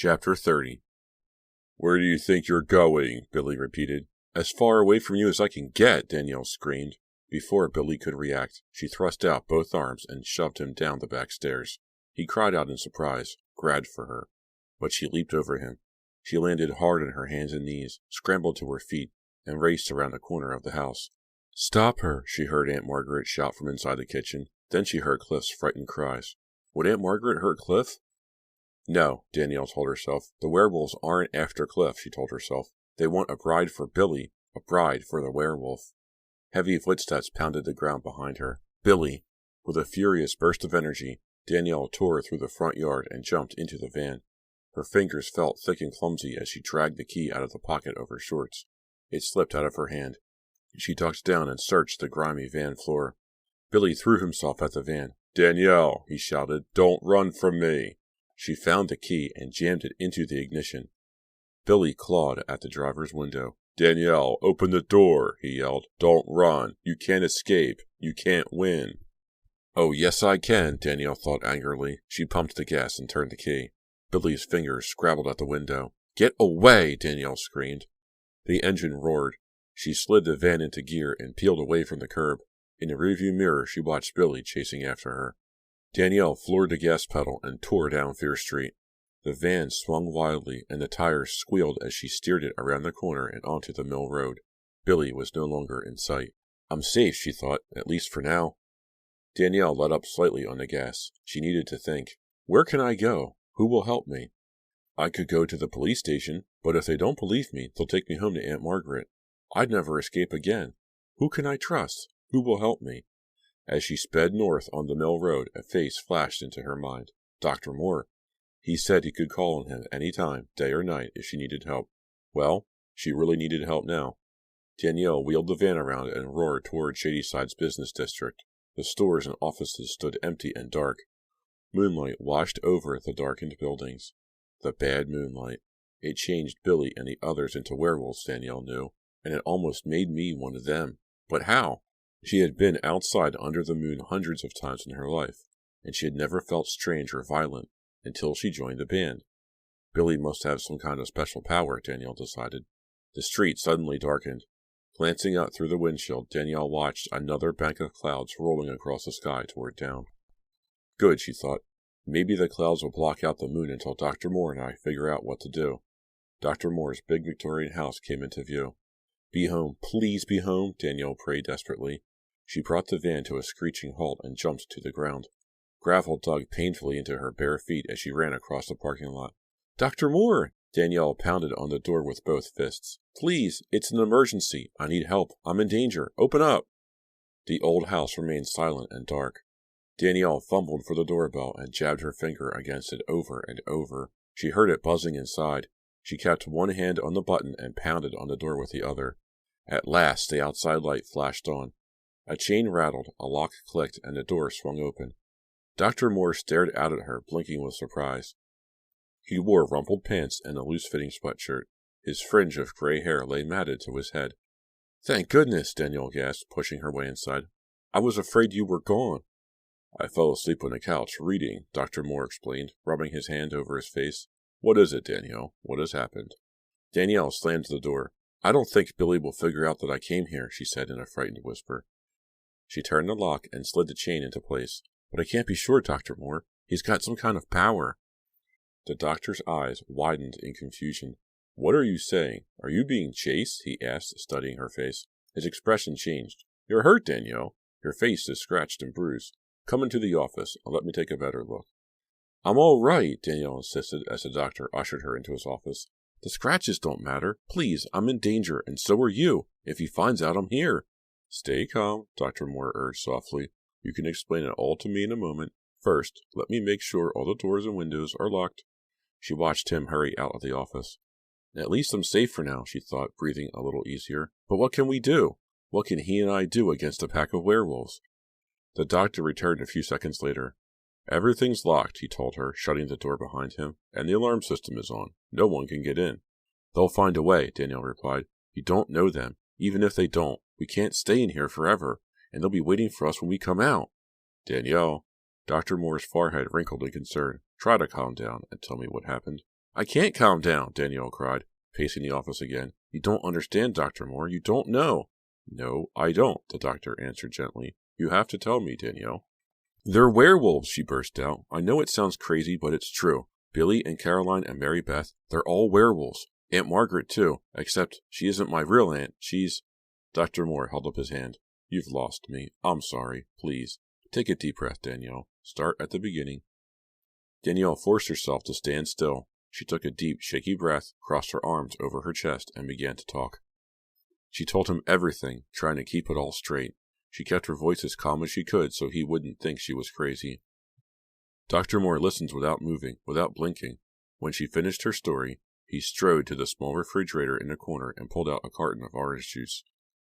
Chapter 30. "Where do you think you're going?" Billy repeated. "As far away from you as I can get," Danielle screamed. Before Billy could react, she thrust out both arms and shoved him down the back stairs. He cried out in surprise, grabbed for her. But she leaped over him. She landed hard on her hands and knees, scrambled to her feet, and raced around the corner of the house. "Stop her!" she heard Aunt Margaret shout from inside the kitchen. Then she heard Cliff's frightened cries. Would Aunt Margaret hurt Cliff? No, Danielle told herself. The werewolves aren't after Cliff, she told herself. They want a bride for Billy, a bride for the werewolf. Heavy footsteps pounded the ground behind her. Billy! With a furious burst of energy, Danielle tore through the front yard and jumped into the van. Her fingers felt thick and clumsy as she dragged the key out of the pocket of her shorts. It slipped out of her hand. She ducked down and searched the grimy van floor. Billy threw himself at the van. "Danielle," he shouted, "don't run from me." She found the key and jammed it into the ignition. Billy clawed at the driver's window. "Danielle, open the door," he yelled. "Don't run. You can't escape. You can't win." "Oh, yes I can," Danielle thought angrily. She pumped the gas and turned the key. Billy's fingers scrabbled at the window. "Get away!" Danielle screamed. The engine roared. She slid the van into gear and peeled away from the curb. In the rearview mirror, she watched Billy chasing after her. Danielle floored the gas pedal and tore down Fear Street. The van swung wildly, and the tires squealed as she steered it around the corner and onto the mill road. Billy was no longer in sight. "I'm safe," she thought, "at least for now." Danielle let up slightly on the gas. She needed to think. "Where can I go? Who will help me? I could go to the police station, but if they don't believe me, they'll take me home to Aunt Margaret. I'd never escape again. Who can I trust? Who will help me?" As she sped north on the mill road, a face flashed into her mind. Dr. Moore. He said he could call on him any time, day or night, if she needed help. Well, she really needed help now. Danielle wheeled the van around and roared toward Shadyside's business district. The stores and offices stood empty and dark. Moonlight washed over the darkened buildings. The bad moonlight. It changed Billy and the others into werewolves, Danielle knew, and it almost made me one of them. But how? She had been outside under the moon hundreds of times in her life, and she had never felt strange or violent until she joined the band. Billy must have some kind of special power, Danielle decided. The street suddenly darkened. Glancing out through the windshield, Danielle watched another bank of clouds rolling across the sky toward town. Good, she thought. Maybe the clouds will block out the moon until Dr. Moore and I figure out what to do. Dr. Moore's big Victorian house came into view. "Be home, please be home," Danielle prayed desperately. She brought the van to a screeching halt and jumped to the ground. Gravel dug painfully into her bare feet as she ran across the parking lot. "Dr. Moore!" Danielle pounded on the door with both fists. "Please, it's an emergency. I need help. I'm in danger. Open up!" The old house remained silent and dark. Danielle fumbled for the doorbell and jabbed her finger against it over and over. She heard it buzzing inside. She kept one hand on the button and pounded on the door with the other. At last, the outside light flashed on. A chain rattled, a lock clicked, and the door swung open. Dr. Moore stared out at her, blinking with surprise. He wore rumpled pants and a loose-fitting sweatshirt. His fringe of gray hair lay matted to his head. "Thank goodness," Danielle gasped, pushing her way inside. "I was afraid you were gone." "I fell asleep on the couch, reading," Dr. Moore explained, rubbing his hand over his face. "What is it, Danielle? What has happened?" Danielle slammed the door. "I don't think Billy will figure out that I came here," she said in a frightened whisper. She turned the lock and slid the chain into place. "But I can't be sure, Dr. Moore. He's got some kind of power." The doctor's eyes widened in confusion. "What are you saying? Are you being chased?" he asked, studying her face. His expression changed. "You're hurt, Danielle. Your face is scratched and bruised. Come into the office and let me take a better look." "I'm all right," Danielle insisted as the doctor ushered her into his office. "The scratches don't matter. Please, I'm in danger, and so are you, if he finds out I'm here." "Stay calm," Dr. Moore urged softly. "You can explain it all to me in a moment. First, let me make sure all the doors and windows are locked." She watched him hurry out of the office. "At least I'm safe for now," she thought, breathing a little easier. "But what can we do? What can he and I do against a pack of werewolves?" The doctor returned a few seconds later. "Everything's locked," he told her, shutting the door behind him, "and the alarm system is on. No one can get in." "They'll find a way," Danielle replied. "You don't know them. Even if they don't, we can't stay in here forever, and they'll be waiting for us when we come out." "Danielle." Dr. Moore's forehead wrinkled in concern. "Try to calm down and tell me what happened." I can't calm down, Danielle cried, pacing the office again. You don't understand, Dr. Moore. You don't know. No, I don't, the doctor answered gently. You have to tell me, Danielle. They're werewolves, she burst out. I know it sounds crazy, but it's true. Billy and Caroline and Mary Beth, they're all werewolves. Aunt Margaret, too, except she isn't my real aunt. She's... Dr. Moore held up his hand. You've lost me. I'm sorry. Please. Take a deep breath, Danielle. Start at the beginning. Danielle forced herself to stand still. She took a deep, shaky breath, crossed her arms over her chest, and began to talk. She told him everything, trying to keep it all straight. She kept her voice as calm as she could so he wouldn't think she was crazy. Dr. Moore listened without moving, without blinking. When she finished her story, he strode to the small refrigerator in the corner and pulled out a carton of orange juice.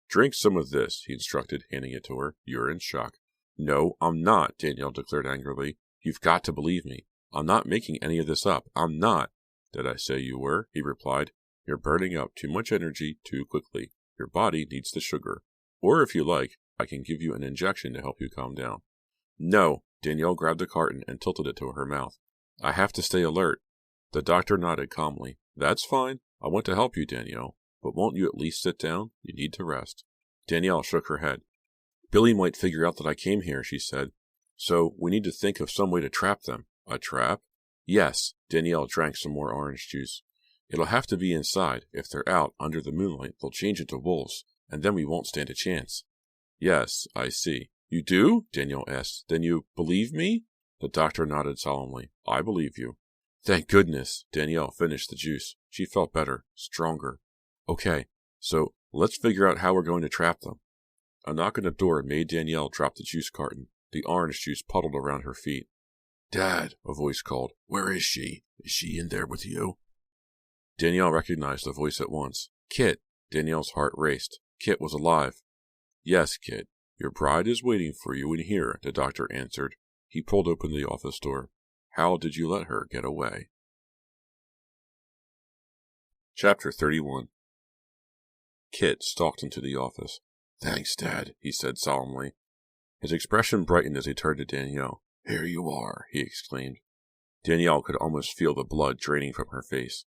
Drink some of this, he instructed, handing it to her. You're in shock. No, I'm not, Danielle declared angrily. You've got to believe me. I'm not making any of this up. I'm not. Did I say you were? He replied. You're burning up too much energy too quickly. Your body needs the sugar. Or if you like, I can give you an injection to help you calm down. No. Danielle grabbed the carton and tilted it to her mouth. I have to stay alert. The doctor nodded calmly. That's fine. I want to help you, Danielle. But won't you at least sit down? You need to rest. Danielle shook her head. Billy might figure out that I came here, she said. So we need to think of some way to trap them. A trap? Yes. Danielle drank some more orange juice. It'll have to be inside. If they're out under the moonlight, they'll change into wolves, and then we won't stand a chance. Yes, I see. You do? Danielle asked. Then you believe me? The doctor nodded solemnly. I believe you. Thank goodness. Danielle finished the juice. She felt better, stronger. Okay, so let's figure out how we're going to trap them. A knock on the door made Danielle drop the juice carton. The orange juice puddled around her feet. Dad, a voice called. Where is she? Is she in there with you? Danielle recognized the voice at once. Kit. Danielle's heart raced. Kit was alive. Yes, Kit. Your bride is waiting for you in here, the doctor answered. He pulled open the office door. How did you let her get away? Chapter 31. Kit stalked into the office. Thanks, Dad, he said solemnly. His expression brightened as he turned to Danielle. Here you are, he exclaimed. Danielle could almost feel the blood draining from her face.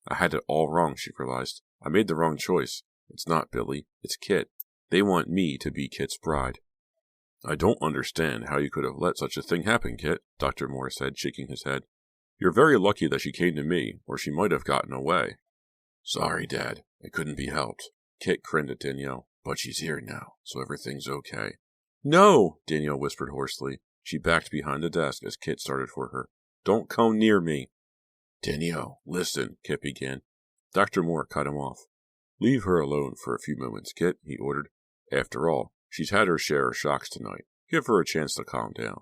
I had it all wrong, she realized. I made the wrong choice. It's not Billy. It's Kit. They want me to be Kit's bride. I don't understand how you could have let such a thing happen, Kit, Dr. Moore said, shaking his head. You're very lucky that she came to me, or she might have gotten away. Sorry, Dad. It couldn't be helped. Kit grinned at Danielle. But she's here now, so everything's okay. No, Danielle whispered hoarsely. She backed behind the desk as Kit started for her. Don't come near me. Danielle, listen, Kit began. Dr. Moore cut him off. Leave her alone for a few moments, Kit, he ordered. After all, she's had her share of shocks tonight. Give her a chance to calm down.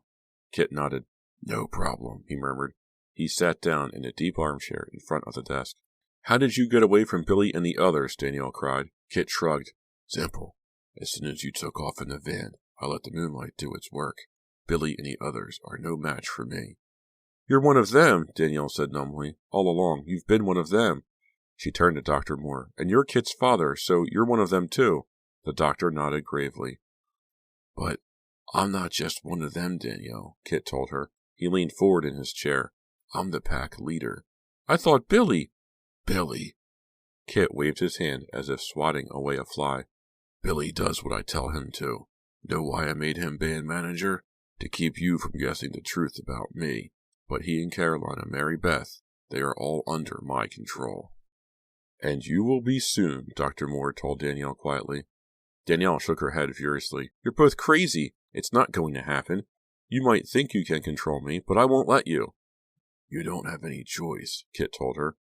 Kit nodded. No problem, he murmured. He sat down in a deep armchair in front of the desk. How did you get away from Billy and the others? Danielle cried. Kit shrugged. Simple. As soon as you took off in the van, I let the moonlight do its work. Billy and the others are no match for me. You're one of them, Danielle said numbly. All along, you've been one of them. She turned to Dr. Moore. And you're Kit's father, so you're one of them too. The doctor nodded gravely. But I'm not just one of them, Danielle, Kit told her. He leaned forward in his chair. I'm the pack leader. I thought Billy. Billy. Kit waved his hand as if swatting away a fly. Billy does what I tell him to. Know why I made him band manager? To keep you from guessing the truth about me. But he and Caroline and Mary Beth, they are all under my control. And you will be soon, Dr. Moore told Danielle quietly. Danielle shook her head furiously. You're both crazy. It's not going to happen. You might think you can control me, but I won't let you. You don't have any choice, Kit told her.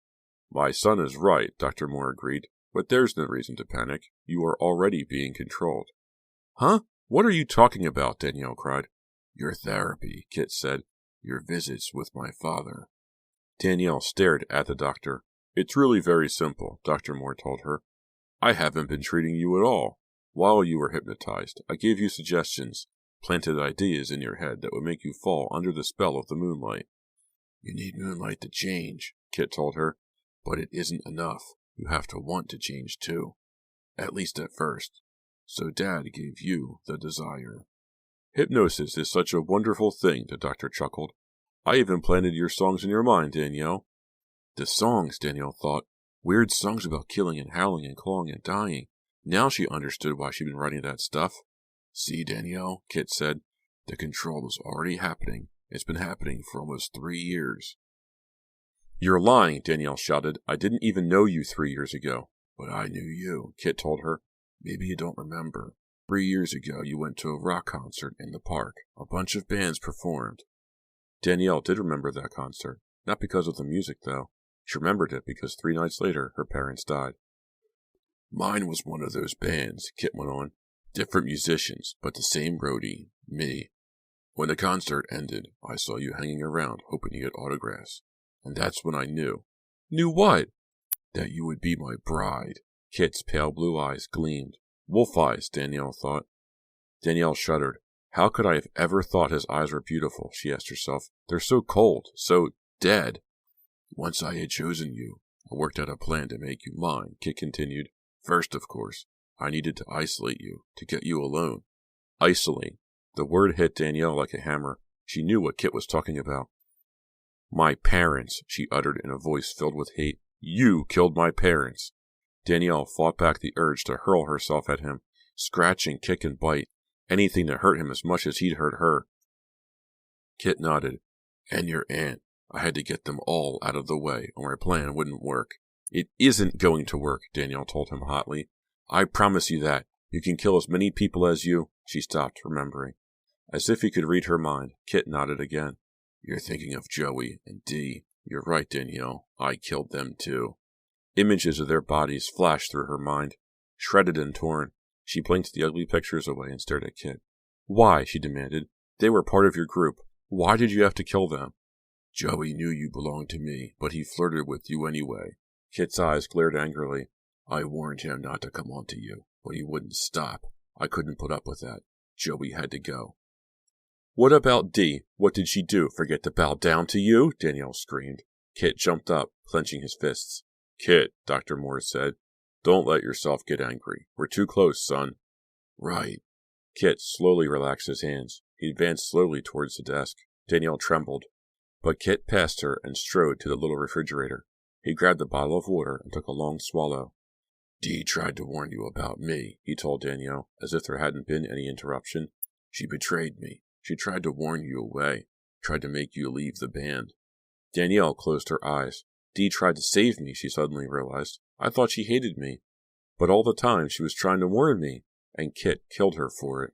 My son is right, Dr. Moore agreed. But there's no reason to panic. You are already being controlled. Huh? What are you talking about? Danielle cried. Your therapy, Kit said. Your visits with my father. Danielle stared at the doctor. It's really very simple, Dr. Moore told her. I haven't been treating you at all. While you were hypnotized, I gave you suggestions, planted ideas in your head that would make you fall under the spell of the moonlight. You need moonlight to change, Kit told her. But it isn't enough. You have to want to change too. At least at first. So Dad gave you the desire. Hypnosis is such a wonderful thing, the doctor chuckled. I even planted your songs in your mind, Danielle. The songs, Danielle thought. Weird songs about killing and howling and clawing and dying. Now she understood why she'd been writing that stuff. See, Danielle, Kit said. The control is already happening. It's been happening for almost 3 years. You're lying, Danielle shouted. I didn't even know you 3 years ago. But I knew you, Kit told her. Maybe you don't remember. 3 years ago, you went to a rock concert in the park. A bunch of bands performed. Danielle did remember that concert. Not because of the music, though. She remembered it because 3 nights later, her parents died. Mine was one of those bands, Kit went on. Different musicians, but the same roadie, me. When the concert ended, I saw you hanging around, hoping to get autographs. And that's when I knew. Knew what? That you would be my bride. Kit's pale blue eyes gleamed. Wolf eyes, Danielle thought. Danielle shuddered. How could I have ever thought his eyes were beautiful, she asked herself. They're so cold, so dead. Once I had chosen you, I worked out a plan to make you mine, Kit continued. First, of course, I needed to isolate you, to get you alone. Isolate. The word hit Danielle like a hammer. She knew what Kit was talking about. My parents, she uttered in a voice filled with hate. You killed my parents. Danielle fought back the urge to hurl herself at him, scratch and kick and bite, anything to hurt him as much as he'd hurt her. Kit nodded. And your aunt. I had to get them all out of the way, or my plan wouldn't work. It isn't going to work, Danielle told him hotly. I promise you that. You can kill as many people as you. She stopped, remembering. As if he could read her mind, Kit nodded again. You're thinking of Joey and Dee. You're right, Danielle. I killed them too. Images of their bodies flashed through her mind. Shredded and torn, she blinked the ugly pictures away and stared at Kit. Why? She demanded. They were part of your group. Why did you have to kill them? Joey knew you belonged to me, but he flirted with you anyway. Kit's eyes glared angrily. I warned him not to come onto you, but he wouldn't stop. I couldn't put up with that. Joey had to go. What about Dee? What did she do? Forget to bow down to you? Danielle screamed. Kit jumped up, clenching his fists. Kit, Dr. Morris said, don't let yourself get angry. We're too close, son. Right. Kit slowly relaxed his hands. He advanced slowly towards the desk. Danielle trembled. But Kit passed her and strode to the little refrigerator. He grabbed a bottle of water and took a long swallow. Dee tried to warn you about me, he told Danielle, as if there hadn't been any interruption. She betrayed me. She tried to warn you away, tried to make you leave the band. Danielle closed her eyes. Dee tried to save me, she suddenly realized. I thought she hated me. But all the time she was trying to warn me, and Kit killed her for it.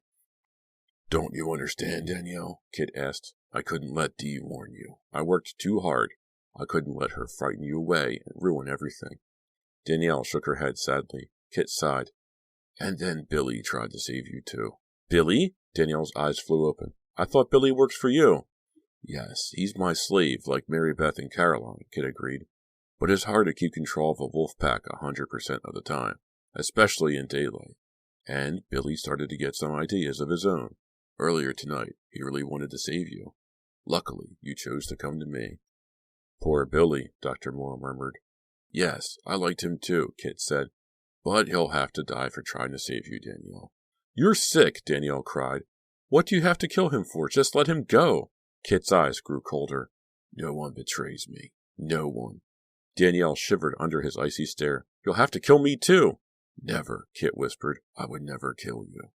Don't you understand, Danielle? Kit asked. I couldn't let Dee warn you. I worked too hard. I couldn't let her frighten you away and ruin everything. Danielle shook her head sadly. Kit sighed. And then Billy tried to save you too. Billy? Danielle's eyes flew open. I thought Billy works for you. Yes, he's my slave, like Mary Beth and Caroline, Kit agreed. But it's hard to keep control of a wolf pack 100% of the time, especially in daylight. And Billy started to get some ideas of his own. Earlier tonight, he really wanted to save you. Luckily, you chose to come to me. Poor Billy, Dr. Moore murmured. Yes, I liked him too, Kit said. But he'll have to die for trying to save you, Danielle. You're sick, Danielle cried. What do you have to kill him for? Just let him go. Kit's eyes grew colder. No one betrays me. No one. Danielle shivered under his icy stare. You'll have to kill me too. Never, Kit whispered. I would never kill you.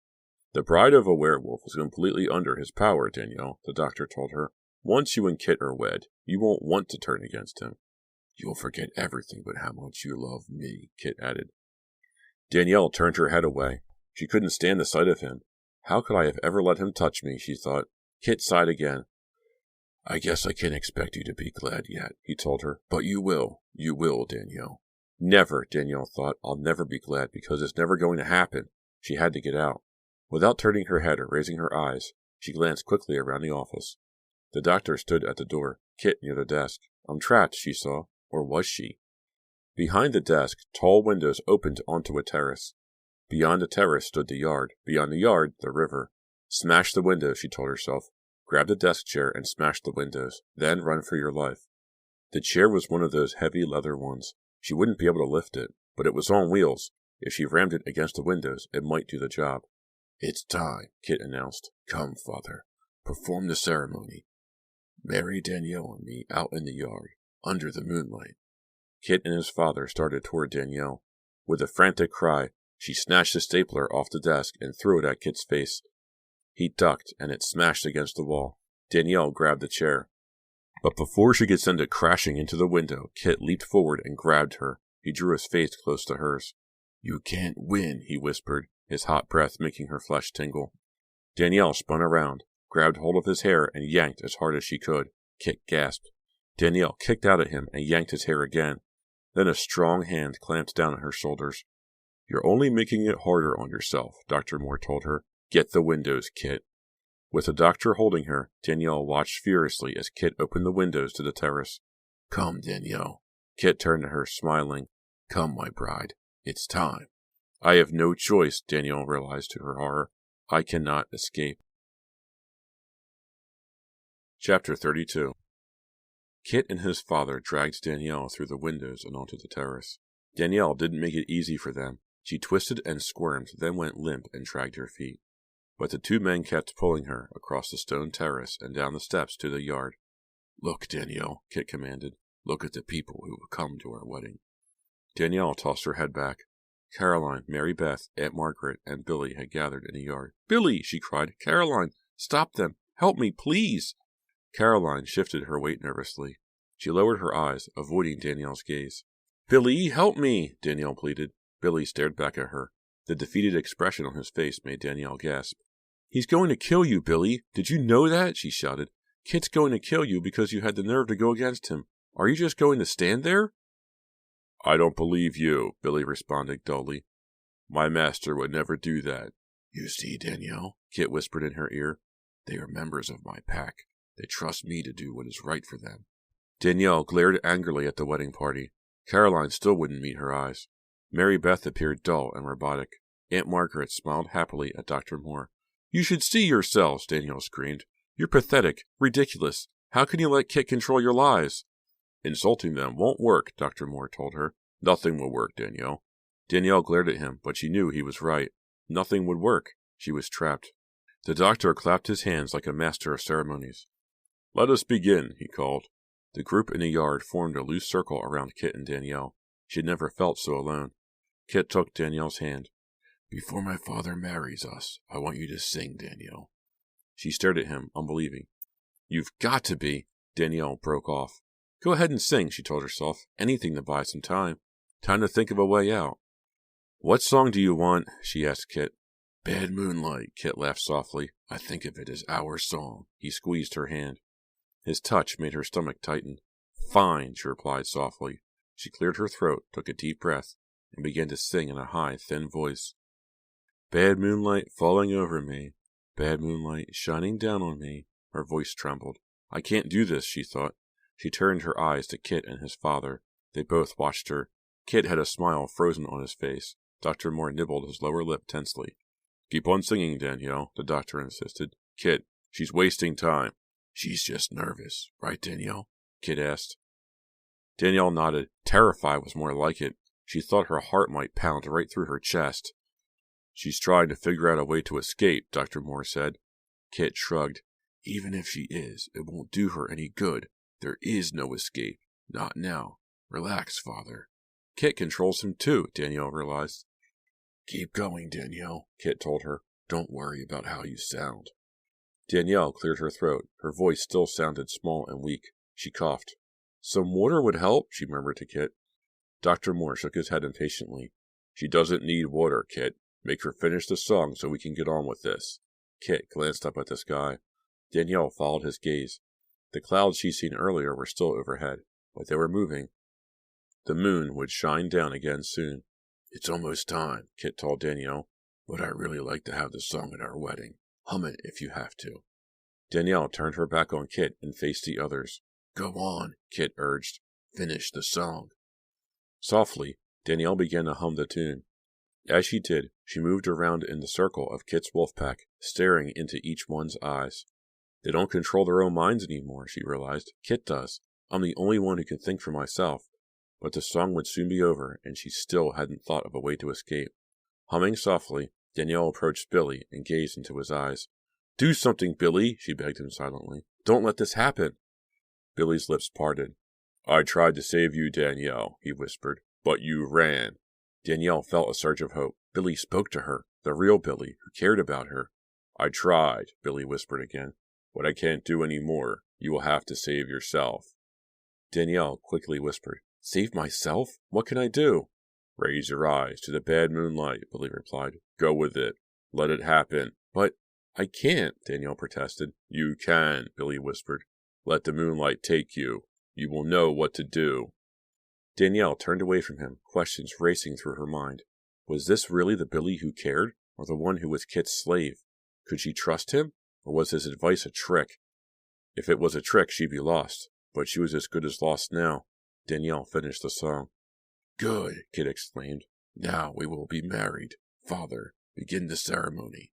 The bride of a werewolf is completely under his power, Danielle, the doctor told her. Once you and Kit are wed, you won't want to turn against him. You'll forget everything but how much you love me, Kit added. Danielle turned her head away. She couldn't stand the sight of him. How could I have ever let him touch me, she thought. Kit sighed again. I guess I can't expect you to be glad yet, he told her. But you will. You will, Danielle. Never, Danielle thought. I'll never be glad because it's never going to happen. She had to get out. Without turning her head or raising her eyes, she glanced quickly around the office. The doctor stood at the door, Kit near the desk. I'm trapped, she saw. Or was she? Behind the desk, tall windows opened onto a terrace. Beyond the terrace stood the yard. Beyond the yard, the river. Smash the windows, she told herself. Grab the desk chair and smash the windows. Then run for your life. The chair was one of those heavy leather ones. She wouldn't be able to lift it, but it was on wheels. If she rammed it against the windows, it might do the job. It's time, Kit announced. Come, Father. Perform the ceremony. Marry Danielle and me out in the yard, under the moonlight. Kit and his father started toward Danielle. With a frantic cry, she snatched the stapler off the desk and threw it at Kit's face. He ducked, and it smashed against the wall. Danielle grabbed the chair. But before she could send it crashing into the window, Kit leaped forward and grabbed her. He drew his face close to hers. "You can't win," he whispered, his hot breath making her flesh tingle. Danielle spun around, grabbed hold of his hair, and yanked as hard as she could. Kit gasped. Danielle kicked out at him and yanked his hair again. Then a strong hand clamped down on her shoulders. "You're only making it harder on yourself," Dr. Moore told her. "Get the windows, Kit." With the doctor holding her, Danielle watched furiously as Kit opened the windows to the terrace. "Come, Danielle." Kit turned to her, smiling. "Come, my bride. It's time." "I have no choice," Danielle realized to her horror. "I cannot escape." Chapter 32. Kit and his father dragged Danielle through the windows and onto the terrace. Danielle didn't make it easy for them. She twisted and squirmed, then went limp and dragged her feet. But the two men kept pulling her across the stone terrace and down the steps to the yard. "Look, Danielle," Kit commanded. "Look at the people who will come to our wedding." Danielle tossed her head back. Caroline, Mary Beth, Aunt Margaret, and Billy had gathered in the yard. "Billy!" she cried. "Caroline! Stop them! Help me, please!" Caroline shifted her weight nervously. She lowered her eyes, avoiding Danielle's gaze. "Billy, help me!" Danielle pleaded. Billy stared back at her. The defeated expression on his face made Danielle gasp. "He's going to kill you, Billy. Did you know that?" she shouted. "Kit's going to kill you because you had the nerve to go against him. Are you just going to stand there?" "I don't believe you," Billy responded dully. "My master would never do that." "You see, Danielle," Kit whispered in her ear. "They are members of my pack. They trust me to do what is right for them." Danielle glared angrily at the wedding party. Caroline still wouldn't meet her eyes. Mary Beth appeared dull and robotic. Aunt Margaret smiled happily at Dr. Moore. "You should see yourselves," Danielle screamed. "You're pathetic, ridiculous. How can you let Kit control your lives?" "Insulting them won't work," Dr. Moore told her. "Nothing will work, Danielle." Danielle glared at him, but she knew he was right. Nothing would work. She was trapped. The doctor clapped his hands like a master of ceremonies. "Let us begin," he called. The group in the yard formed a loose circle around Kit and Danielle. She had never felt so alone. Kit took Danielle's hand. "Before my father marries us, I want you to sing, Danielle." She stared at him, unbelieving. "You've got to be!" Danielle broke off. "Go ahead and sing," she told herself. "Anything to buy some time. Time to think of a way out." "What song do you want?" she asked Kit. "Bad Moonlight," Kit laughed softly. "I think of it as our song." He squeezed her hand. His touch made her stomach tighten. "Fine," she replied softly. She cleared her throat, took a deep breath, and began to sing in a high, thin voice. "Bad moonlight falling over me, bad moonlight shining down on me." Her voice trembled. "I can't do this," she thought. She turned her eyes to Kit and his father. They both watched her. Kit had a smile frozen on his face. Dr. Moore nibbled his lower lip tensely. "Keep on singing, Danielle," the doctor insisted. "Kit, she's wasting time." "She's just nervous, right, Danielle?" Kit asked. Danielle nodded. Terrified was more like it. She thought her heart might pound right through her chest. "She's trying to figure out a way to escape," Dr. Moore said. Kit shrugged. "Even if she is, it won't do her any good. There is no escape. Not now. Relax, Father." "Kit controls him too," Danielle realized. "Keep going, Danielle," Kit told her. "Don't worry about how you sound." Danielle cleared her throat. Her voice still sounded small and weak. She coughed. "Some water would help," she murmured to Kit. Dr. Moore shook his head impatiently. "She doesn't need water, Kit. Make her finish the song so we can get on with this." Kit glanced up at the sky. Danielle followed his gaze. The clouds she'd seen earlier were still overhead, but they were moving. The moon would shine down again soon. "It's almost time," Kit told Danielle, "but I really like to have the song at our wedding. Hum it if you have to." Danielle turned her back on Kit and faced the others. "Go on," Kit urged. "Finish the song." Softly, Danielle began to hum the tune. As she did, she moved around in the circle of Kit's wolf pack, staring into each one's eyes. They don't control their own minds anymore, she realized. Kit does. I'm the only one who can think for myself. But the song would soon be over, and she still hadn't thought of a way to escape. Humming softly, Danielle approached Billy and gazed into his eyes. "Do something, Billy," she begged him silently. "Don't let this happen." Billy's lips parted. I tried to save you, Danielle, he whispered, but you ran. Danielle felt a surge of hope. Billy spoke to her, the real Billy, who cared about her. I tried, Billy whispered again, but I can't do any more. You will have to save yourself. Danielle quickly whispered, Save myself? What can I do? Raise your eyes to the bad moonlight, Billy replied. Go with it. Let it happen. But I can't, Danielle protested. You can, Billy whispered. Let the moonlight take you. You will know what to do. Danielle turned away from him, questions racing through her mind. Was this really the Billy who cared, or the one who was Kit's slave? Could she trust him, or was his advice a trick? If it was a trick, she'd be lost, but she was as good as lost now. Danielle finished the song. Good, Kit exclaimed. Now we will be married. Father, begin the ceremony.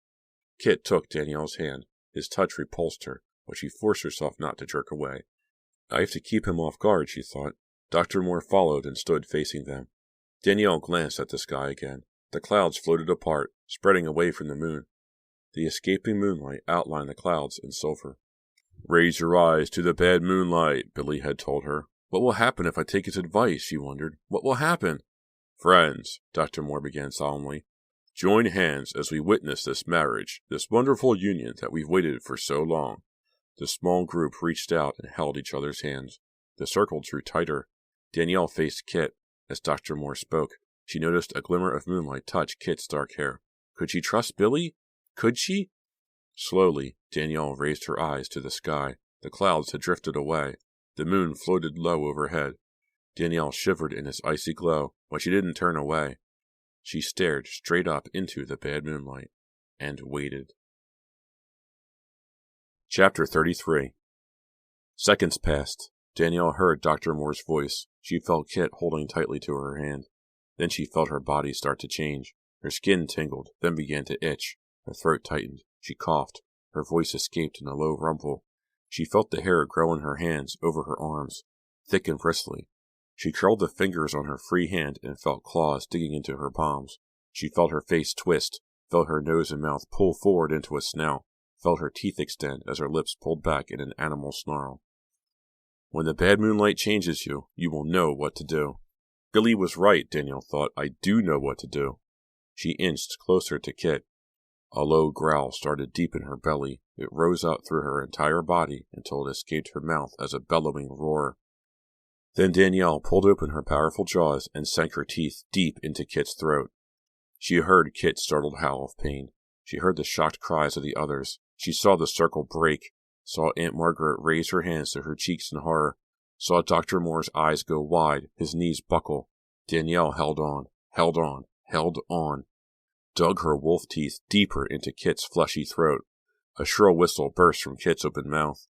Kit took Danielle's hand. His touch repulsed her, but she forced herself not to jerk away. I have to keep him off guard, she thought. Dr. Moore followed and stood facing them. Danielle glanced at the sky again. The clouds floated apart, spreading away from the moon. The escaping moonlight outlined the clouds in silver. Raise your eyes to the bad moonlight, Billy had told her. What will happen if I take his advice, she wondered. What will happen? Friends, Dr. Moore began solemnly, join hands as we witness this marriage, this wonderful union that we've waited for so long. The small group reached out and held each other's hands. The circle drew tighter. Danielle faced Kit. As Dr. Moore spoke, she noticed a glimmer of moonlight touch Kit's dark hair. Could she trust Billy? Could she? Slowly, Danielle raised her eyes to the sky. The clouds had drifted away. The moon floated low overhead. Danielle shivered in its icy glow, but she didn't turn away. She stared straight up into the bad moonlight, and waited. Chapter 33. Seconds passed. Danielle heard Dr. Moore's voice. She felt Kit holding tightly to her hand. Then she felt her body start to change. Her skin tingled, then began to itch. Her throat tightened. She coughed. Her voice escaped in a low rumble. She felt the hair grow in her hands, over her arms, thick and bristly. She curled the fingers on her free hand and felt claws digging into her palms. She felt her face twist, felt her nose and mouth pull forward into a snout, felt her teeth extend as her lips pulled back in an animal snarl. When the bad moonlight changes you, you will know what to do. Billy was right, Danielle thought. I do know what to do. She inched closer to Kit. A low growl started deep in her belly. It rose up through her entire body until it escaped her mouth as a bellowing roar. Then Danielle pulled open her powerful jaws and sank her teeth deep into Kit's throat. She heard Kit's startled howl of pain. She heard the shocked cries of the others. She saw the circle break, saw Aunt Margaret raise her hands to her cheeks in horror, saw Dr. Moore's eyes go wide, his knees buckle. Danielle held on, held on, held on, dug her wolf teeth deeper into Kit's fleshy throat. A shrill whistle burst from Kit's open mouth.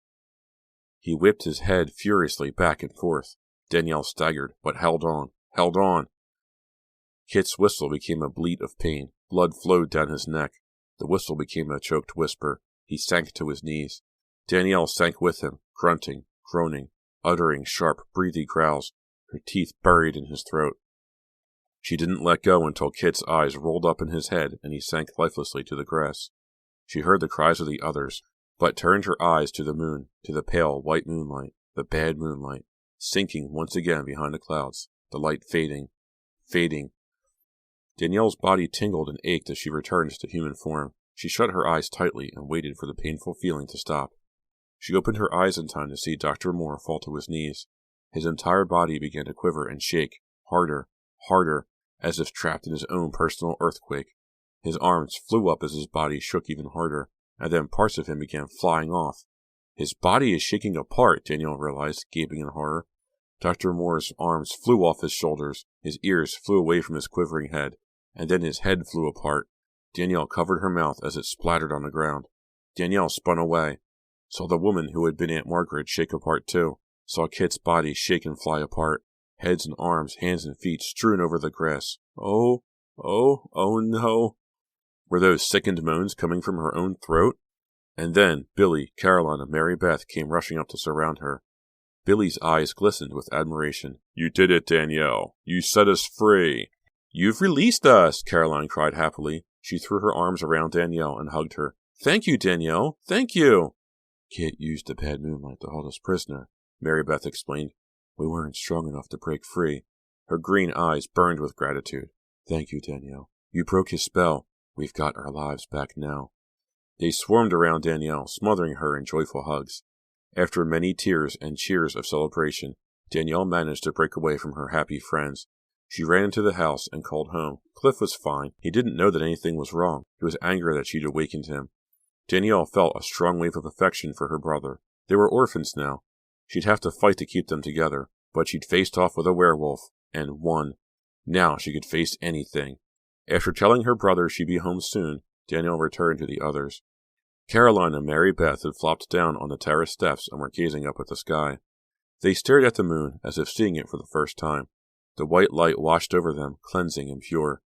He whipped his head furiously back and forth. Danielle staggered, but held on, held on. Kit's whistle became a bleat of pain. Blood flowed down his neck. The whistle became a choked whisper. He sank to his knees. Danielle sank with him, grunting, groaning, uttering sharp, breathy growls, her teeth buried in his throat. She didn't let go until Kit's eyes rolled up in his head and he sank lifelessly to the grass. She heard the cries of the others, but turned her eyes to the moon, to the pale white moonlight, the bad moonlight, sinking once again behind the clouds, the light fading, fading. Danielle's body tingled and ached as she returned to human form. She shut her eyes tightly and waited for the painful feeling to stop. She opened her eyes in time to see Dr. Moore fall to his knees. His entire body began to quiver and shake, harder, harder, as if trapped in his own personal earthquake. His arms flew up as his body shook even harder, and then parts of him began flying off. His body is shaking apart, Danielle realized, gaping in horror. Dr. Moore's arms flew off his shoulders, his ears flew away from his quivering head, and then his head flew apart. Danielle covered her mouth as it splattered on the ground. Danielle spun away, saw the woman who had been Aunt Margaret shake apart too, saw Kit's body shake and fly apart, heads and arms, hands and feet strewn over the grass. Oh no. Were those sickened moans coming from her own throat? And then Billy, Caroline, and Mary Beth came rushing up to surround her. Billy's eyes glistened with admiration. You did it, Danielle. You set us free. You've released us, Caroline cried happily. She threw her arms around Danielle and hugged her. Thank you, Danielle. Thank you. Kit used the bad moonlight to hold us prisoner, Mary Beth explained. We weren't strong enough to break free. Her green eyes burned with gratitude. Thank you, Danielle. You broke his spell. We've got our lives back now. They swarmed around Danielle, smothering her in joyful hugs. After many tears and cheers of celebration, Danielle managed to break away from her happy friends. She ran into the house and called home. Cliff was fine. He didn't know that anything was wrong. He was angry that she'd awakened him. Danielle felt a strong wave of affection for her brother. They were orphans now. She'd have to fight to keep them together, but she'd faced off with a werewolf, and won. Now she could face anything. After telling her brother she'd be home soon, Danielle returned to the others. Caroline and Mary Beth had flopped down on the terrace steps and were gazing up at the sky. They stared at the moon as if seeing it for the first time. The white light washed over them, cleansing and pure.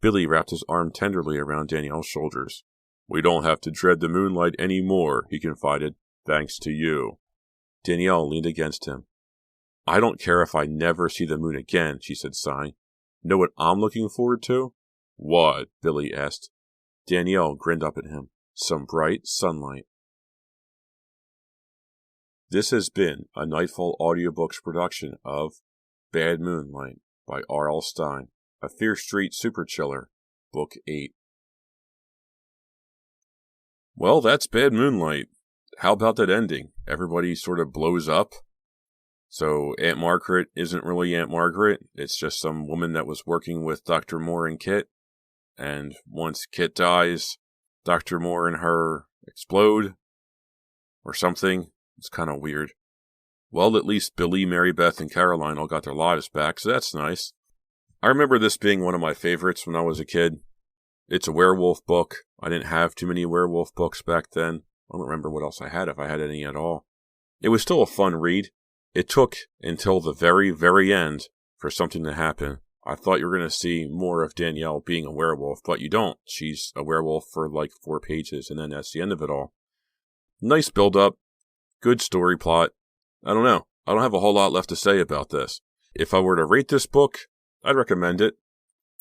Billy wrapped his arm tenderly around Danielle's shoulders. We don't have to dread the moonlight any more, he confided, thanks to you. Danielle leaned against him. I don't care if I never see the moon again, she said, sighing. Know what I'm looking forward to? What? Billy asked. Danielle grinned up at him. Some bright sunlight. This has been a Nightfall Audiobooks production of Bad Moonlight by R.L. Stine, a Fear Street Super Chiller, Book 8. Well, that's Bad Moonlight. How about that ending? Everybody sort of blows up. So Aunt Margaret isn't really Aunt Margaret. It's just some woman that was working with Dr. Moore and Kit. And once Kit dies, Dr. Moore and her explode. Or something. It's kind of weird. Well, at least Billy, Mary Beth, and Caroline all got their lives back, so that's nice. I remember this being one of my favorites when I was a kid. It's a werewolf book. I didn't have too many werewolf books back then. I don't remember what else I had, if I had any at all. It was still a fun read. It took until the very, very end for something to happen. I thought you were going to see more of Danielle being a werewolf, but you don't. She's a werewolf for like 4 pages, and then that's the end of it all. Nice build-up. Good story plot. I don't know. I don't have a whole lot left to say about this. If I were to rate this book, I'd recommend it.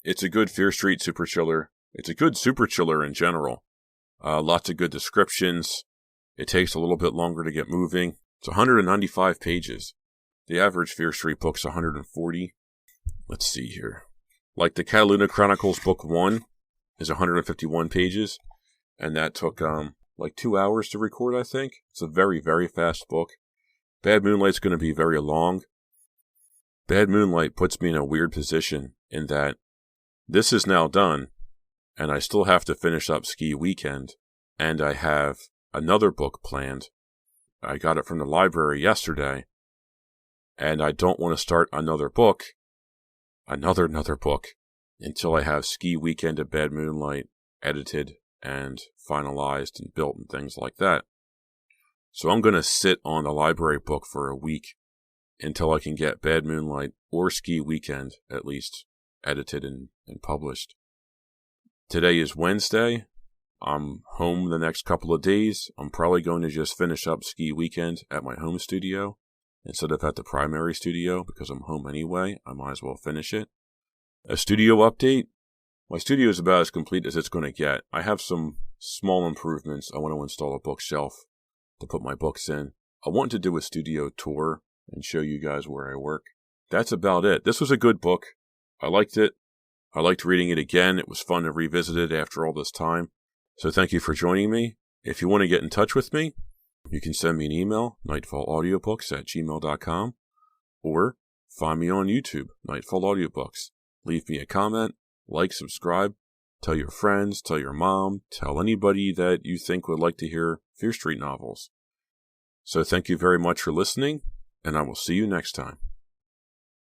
It's a good Fear Street Super Chiller. It's a good Super Chiller in general. Lots of good descriptions. It takes a little bit longer to get moving. It's 195 pages. The average Fear Street book's 140. Let's see here. Like the Cataluna Chronicles Book 1 is 151 pages. And that took like 2 hours to record, I think. It's a very, very fast book. Bad Moonlight's going to be very long. Bad Moonlight puts me in a weird position in that this is now done, and I still have to finish up Ski Weekend, and I have another book planned. I got it from the library yesterday, and I don't want to start another book, another book, until I have Ski Weekend of Bad Moonlight edited and finalized and built and things like that. So I'm going to sit on the library book for a week until I can get Bad Moonlight or Ski Weekend, at least, edited and published. Today is Wednesday. I'm home the next couple of days. I'm probably going to just finish up Ski Weekend at my home studio instead of at the primary studio because I'm home anyway. I might as well finish it. A studio update. My studio is about as complete as it's going to get. I have some small improvements. I want to install a bookshelf to put my books in. I want to do a studio tour and show you guys where I work. That's about it. This was a good book. I liked it. I liked reading it again. It was fun to revisit it after all this time. So thank you for joining me. If you want to get in touch with me, you can send me an email, nightfallaudiobooks@gmail.com, or find me on YouTube, Nightfall Audiobooks. Leave me a comment, like, subscribe, tell your friends, tell your mom, tell anybody that you think would like to hear Fear Street novels. So thank you very much for listening, and I will see you next time.